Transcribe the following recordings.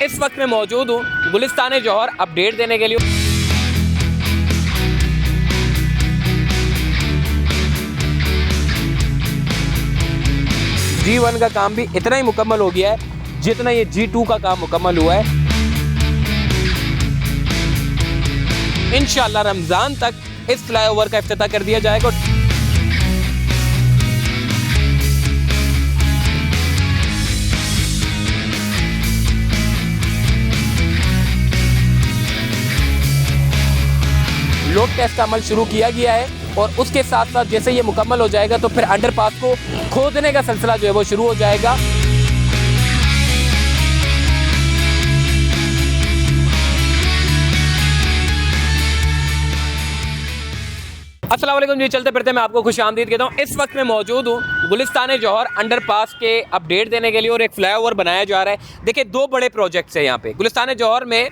इस वक्त मैं मौजूद हूँ गुलिस्तान जौहर अपडेट देने के लिए। G1 का काम भी इतना ही मुकम्मल हो गया है जितना ये G2 का काम मुकम्मल हुआ है। इंशाअल्लाह रमज़ान तक इस फ्लाईओवर का इफ्तिताह कर दिया जाएगा। लोड टेस्ट का अमल शुरू किया गया है और उसके साथ साथ जैसे ये मुकम्मल हो जाएगा तो फिर अंडरपास को खोदने का सिलसिला जो है वो शुरू हो जाएगा। अस्सलाम वालेकुम जी, चलते फिरते मैं आपको खुशामदीद कहता हूँ। इस वक्त मैं मौजूद हूँ गुलिस्तान जौहर अंडरपास के अपडेट देने के लिए और एक फ्लाईओवर बनाया जा रहा है। देखिए, दो बड़े प्रोजेक्ट्स हैं यहाँ पे गुलिस्तान जौहर में।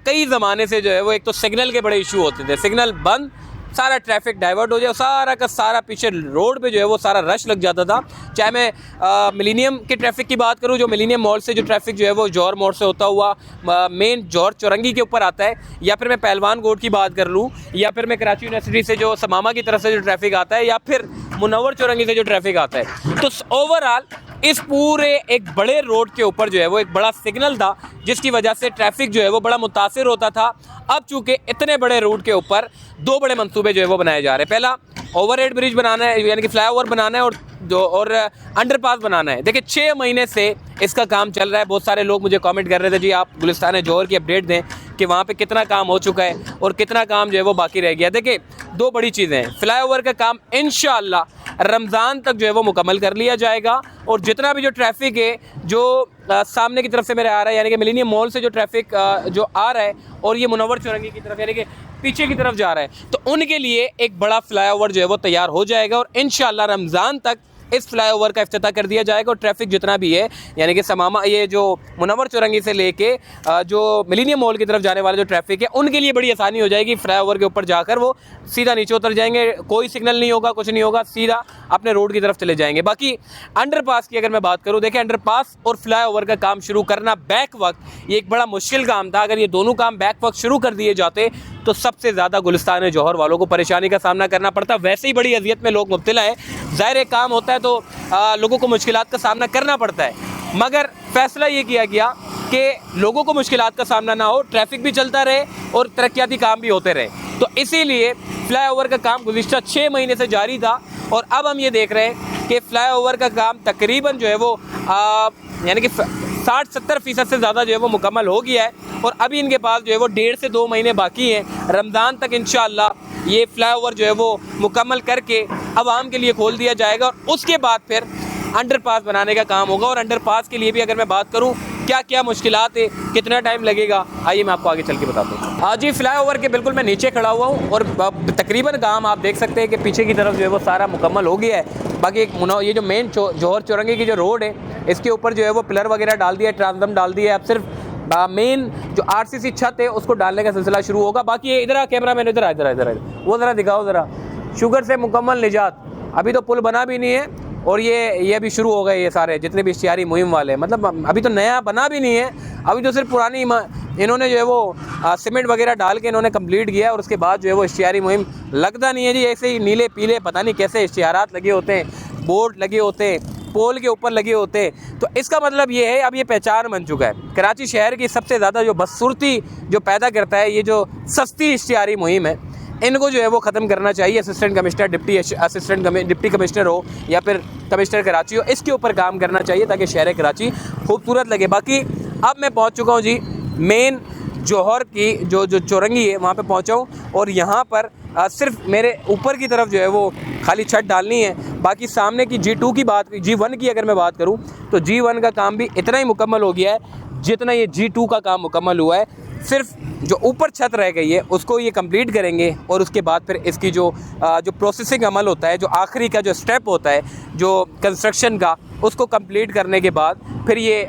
कई ज़माने से जो है वो एक तो सिग्नल के बड़े इशू होते थे, सिग्नल बंद, सारा ट्रैफिक डाइवर्ट हो जाए, सारा का सारा पीछे रोड पे जो है वो सारा रश लग जाता था। चाहे मैं मिलीनियम की ट्रैफिक की बात करूँ, जो मिलीनियम मॉल से जो ट्रैफिक जो है वो जौहर मोड़ से होता हुआ मेन जौहर चौरंगी के ऊपर आता है, या फिर मैं पहलवान गोड की बात कर लूँ, या फिर मैं कराची यूनिवर्सिटी से जो समामा की तरफ से जो ट्रैफिक आता है, या फिर मुनव्वर चौरंगी से जो ट्रैफिक आता है, तो ओवरऑल इस पूरे एक बड़े रोड के ऊपर जो है वो एक बड़ा सिग्नल था जिसकी वजह से ट्रैफिक जो है वो बड़ा मुतासिर होता था। अब चूँकि इतने बड़े रूट के ऊपर दो बड़े मंसूबे जो है वो बनाए जा रहे हैं। पहला ओवरहेड ब्रिज बनाना है, यानी कि फ्लाईओवर बनाना है, और अंडरपास बनाना है। देखिए, 6 महीने से इसका काम चल रहा है। बहुत सारे लोग मुझे कमेंट कर रहे थे, जी आप गुलिस्तान जौहर की अपडेट दें कि वहाँ पे कितना काम हो चुका है और कितना काम जो है वो बाकी रह गया। देखिए, दो बड़ी चीज़ें हैं, फ्लाईओवर का काम इंशाअल्लाह रमज़ान तक जो है वो मुकम्मल कर लिया जाएगा, और जितना भी जो ट्रैफिक है जो सामने की तरफ से मेरे आ रहा है, यानी कि मिलीनियम मॉल से जो ट्रैफिक जो आ रहा है और ये मुनव्वर चौरंगी की तरफ यानी कि पीछे की तरफ जा रहा है, तो उनके लिए एक बड़ा फ्लाईओवर जो है वो तैयार हो जाएगा और इंशाअल्लाह रमज़ान तक इस फ्लाईओवर का इफ्तिताह कर दिया जाएगा। और ट्रैफिक जितना भी है, यानी कि समामा ये जो मुनव्वर चौरंगी से लेके जो मिलीनियम मॉल की तरफ जाने वाला जो ट्रैफिक है, उनके लिए बड़ी आसानी हो जाएगी। फ्लाईओवर के ऊपर जाकर वो सीधा नीचे उतर जाएंगे, कोई सिग्नल नहीं होगा, कुछ नहीं होगा, सीधा अपने रोड की तरफ चले जाएंगे। बाकी अंडरपास की अगर मैं बात करूँ, देखिए अंडरपास और फ्लाईओवर का काम शुरू करना बैक वक्त ये एक बड़ा मुश्किल काम था। अगर ये दोनों काम बैक वक्त शुरू कर दिए जाते तो सबसे ज़्यादा गुलिस्तान जौहर वालों को परेशानी का सामना करना पड़ता। वैसे ही बड़ी अजियत में लोग मुब्तला हैं, ज़ाहिर एक काम होता है तो लोगों को मुश्किलात का सामना करना पड़ता है, मगर फ़ैसला ये किया गया कि लोगों को मुश्किलात का सामना ना हो, ट्रैफिक भी चलता रहे और तरक्याती काम भी होते रहे। तो इसीलिए फ्लाईओवर का काम गुज़िश्ता 6 महीने से जारी था और अब हम ये देख रहे हैं कि फ्लाईओवर का काम तकरीबन जो है वो यानी कि 60-70% से ज़्यादा जो है वो मुकम्मल हो गया है, और अभी इनके पास जो है वो 1.5 से 2 महीने बाकी हैं। रमज़ान तक इंशाअल्लाह ये फ्लाईओवर जो है वो मुकम्मल करके आवाम के लिए खोल दिया जाएगा और उसके बाद फिर अंडरपास बनाने का काम होगा। और अंडरपास के लिए भी अगर मैं बात करूँ क्या क्या मुश्किलात है, कितना टाइम लगेगा, आइए मैं आपको आगे चल के बताता हूँ। आज ही फ्लाईओवर के बिल्कुल मैं नीचे खड़ा हुआ हूँ और तकरीबन काम आप देख सकते हैं कि पीछे की तरफ जो है वो सारा मुकम्मल हो गया है। बाकी एक ये जो मेन जौहर चौरंगी की जो रोड है, इसके ऊपर जो है वो पिलर वगैरह डाल दिया है, ट्रांसडम डाल दिया है। अब सिर्फ मेन जो RCC छत है उसको डालने का सिलसिला शुरू होगा। बाकी ये इधर कैमरा मैन इधर वो ज़रा दिखाओ ज़रा, शुगर से मुकम्मल निजात। अभी तो पुल बना भी नहीं है और ये अभी शुरू हो गए, ये सारे जितने भी इश्तिहारी मुहिम वाले, मतलब अभी तो नया बना भी नहीं है, अभी तो सिर्फ पुरानी इन्होंने जो है वो सीमेंट वगैरह डाल के इन्होंने कंप्लीट किया और उसके बाद जो है वो इश्तिहारी मुहिम लगता नहीं है जी। ऐसे ही नीले पीले पता नहीं कैसे इश्तिहारात लगे होते हैं, बोर्ड लगे होते हैं, पोल के ऊपर लगे होते हैं। तो इसका मतलब ये है अब ये पहचान बन चुका है। कराची शहर की सबसे ज़्यादा जो बदसूरती जो पैदा करता है ये जो सस्ती इश्तिहारी मुहिम है, इनको जो है वो ख़त्म करना चाहिए। असिस्टेंट कमिश्नर, डिप्टी कमिश्नर हो या फिर कमिश्नर कराची हो, इसके ऊपर काम करना चाहिए ताकि शहर कराची खूबसूरत लगे। बाकी अब मैं पहुंच चुका हूं जी मेन जौहर की जो चौरंगी है, वहां पे पहुंचा हूं और यहां पर सिर्फ मेरे ऊपर की तरफ जो है वो खाली छत डालनी है। बाकी सामने की G1 की अगर मैं बात करूँ तो G1 का काम भी इतना ही मुकम्मल हो गया है जितना ये G2 का काम मुकम्मल हुआ है। सिर्फ जो ऊपर छत रह गई है उसको ये कंप्लीट करेंगे और उसके बाद फिर इसकी जो प्रोसेसिंग अमल होता है, जो आखिरी का जो स्टेप होता है जो कंस्ट्रक्शन का, उसको कंप्लीट करने के बाद फिर ये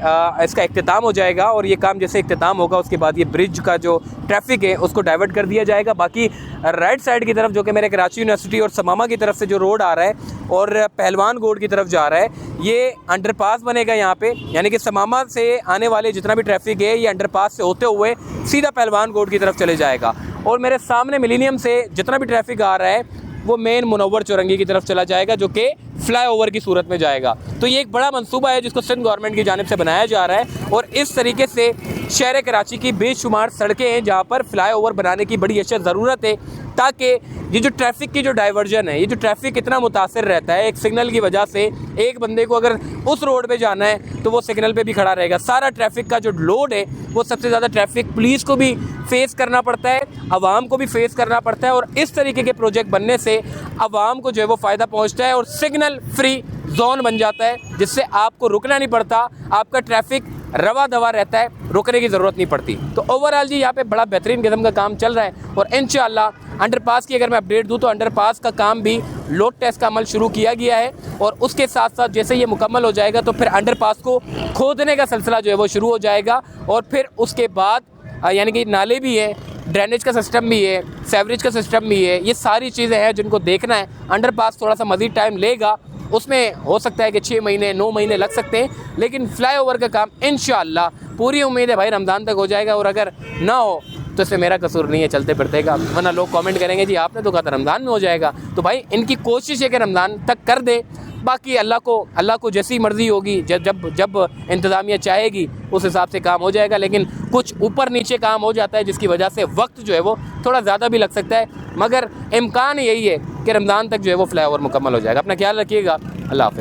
इसका इख्तिताम हो जाएगा। और ये काम जैसे इख्तिताम होगा उसके बाद ये ब्रिज का जो ट्रैफिक है उसको डाइवर्ट कर दिया जाएगा। बाकी राइट साइड की तरफ जो कि मेरे कराची यूनिवर्सिटी और समामा की तरफ से जो रोड आ रहा है और पहलवान गोड की तरफ जा रहा है, ये अंडरपास बनेगा यहाँ पे, यानी कि समामा से आने वाले जितना भी ट्रैफिक है ये अंडरपास से होते हुए सीधा पहलवान गोड की तरफ चले जाएगा। और मेरे सामने मिलीनियम से जितना भी ट्रैफिक आ रहा है वो मेन मुनव्वर चौरंगी की तरफ चला जाएगा, जो कि फ्लाईओवर की सूरत में जाएगा। तो ये एक बड़ा मंसूबा है जिसको सिंध गवर्नमेंट की जानिब से बनाया जा रहा है। और इस तरीके से शहर कराची की बेशुमार सड़कें हैं जहाँ पर फ्लाईओवर बनाने की बड़ी अशद ज़रूरत है, ताकि ये जो ट्रैफिक की जो डाइवर्जन है, ये जो ट्रैफिक इतना मुतासर रहता है एक सिग्नल की वजह से, एक बंदे को अगर उस रोड पे जाना है तो वो सिग्नल पे भी खड़ा रहेगा। सारा ट्रैफिक का जो लोड है वो सबसे ज़्यादा ट्रैफिक पुलिस को भी फेस करना पड़ता है, आवाम को भी फेस करना पड़ता है। और इस तरीके के प्रोजेक्ट बनने से आवाम को जो है वो फ़ायदा पहुँचता है और सिग्नल फ्री जोन बन जाता है, जिससे आपको रुकना नहीं पड़ता, आपका ट्रैफिक रवा दवा रहता है, रुकने की ज़रूरत नहीं पड़ती। तो ओवरऑल जी यहाँ पे बड़ा बेहतरीन किस्म का काम चल रहा है। और इंशाअल्लाह अंडरपास की अगर मैं अपडेट दूँ तो अंडरपास का काम भी लोड टेस्ट का अमल शुरू किया गया है। और उसके साथ साथ जैसे ये मुकम्मल हो जाएगा तो फिर अंडरपास को खोदने का सिलसिला जो है वो शुरू हो जाएगा। और फिर उसके बाद यानी कि नाले भी है, ड्रेनेज का सिस्टम भी है, सेवरेज का सिस्टम भी है, ये सारी चीज़ें हैं जिनको देखना है। अंडरपास थोड़ा सा मज़ीद टाइम लेगा, उसमें हो सकता है कि 6 महीने 9 महीने लग सकते हैं, लेकिन फ्लाईओवर का काम इंशाअल्लाह पूरी उम्मीद है भाई रमज़ान तक हो जाएगा। और अगर ना हो तो इसमें मेरा कसूर नहीं है, चलते फिरते का, वरना लोग कमेंट करेंगे जी आपने तो कहा था रमज़ान में हो जाएगा। तो भाई इनकी कोशिश है कि रमज़ान तक कर दे, बाकी अल्लाह को जैसी मर्ज़ी होगी, जब इंतज़ामिया चाहेगी उस हिसाब से काम हो जाएगा। लेकिन कुछ ऊपर नीचे काम हो जाता है जिसकी वजह से वक्त जो है वो थोड़ा ज़्यादा भी लग सकता है, मगर इम्कान यही है कि रमज़ान तक जो है वो फ्लाईओवर मुकम्मल हो जाएगा। अपना ख्याल रखिएगा, अल्लाह हाफ़िज़।